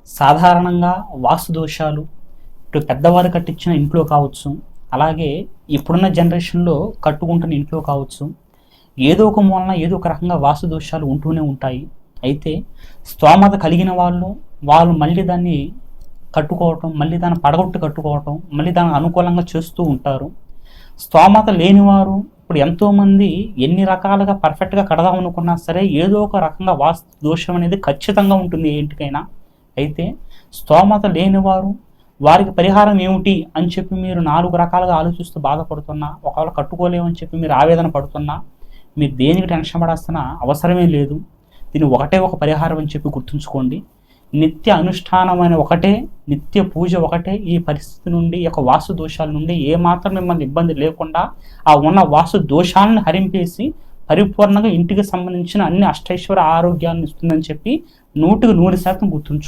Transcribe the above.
సాధారణంగా వాస్తు దోషాలు ఇటు పెద్దవారు కట్టించిన ఇంట్లో కావచ్చు, అలాగే ఇప్పుడున్న జనరేషన్లో కట్టుకుంటున్న ఇంట్లో కావచ్చు, ఏదో ఒక మూలన ఏదో ఒక రకంగా వాస్తు దోషాలు ఉంటూనే ఉంటాయి. అయితే స్తోమత కలిగిన వాళ్ళు మళ్ళీ దాన్ని కట్టుకోవటం, మళ్ళీ దాన్ని పడగొట్టు కట్టుకోవటం, మళ్ళీ దానికి అనుకూలంగా చేస్తూ ఉంటారు. స్తోమత లేనివారు ఇప్పుడు ఎంతోమంది ఎన్ని రకాలుగా పర్ఫెక్ట్గా కడదాం అనుకున్నా సరే ఏదో ఒక రకంగా వాస్తు దోషం అనేది ఖచ్చితంగా ఉంటుంది ఏంటికైనా. అయితే స్తోమత లేనివారు వారికి పరిహారం ఏమిటి అని చెప్పి మీరు 4 రకాలుగా ఆలోచిస్తూ బాధపడుతున్నా, ఒకవేళ కట్టుకోలేమని చెప్పి మీరు ఆవేదన పడుతున్నా, మీరు దేనికి టెన్షన్ పడాల్సిన అవసరమే లేదు. దీని ఒకటే ఒక పరిహారం అని చెప్పి గుర్తుంచుకోండి. నిత్య అనుష్ఠానమైన ఒకటే, నిత్య పూజ ఒకటే ఈ పరిస్థితి నుండి, ఈ యొక్క వాస్తు దోషాల నుండి ఏమాత్రం మిమ్మల్ని ఇబ్బంది లేకుండా ఆ ఉన్న వాస్తు దోషాలను హరింపేసి పరిపూర్ణంగా ఇంటికి సంబంధించిన అన్ని అష్టైశ్వర్య ఆరోగ్యాలను ఇస్తుందని చెప్పి 100% గుర్తుంచుకోండి.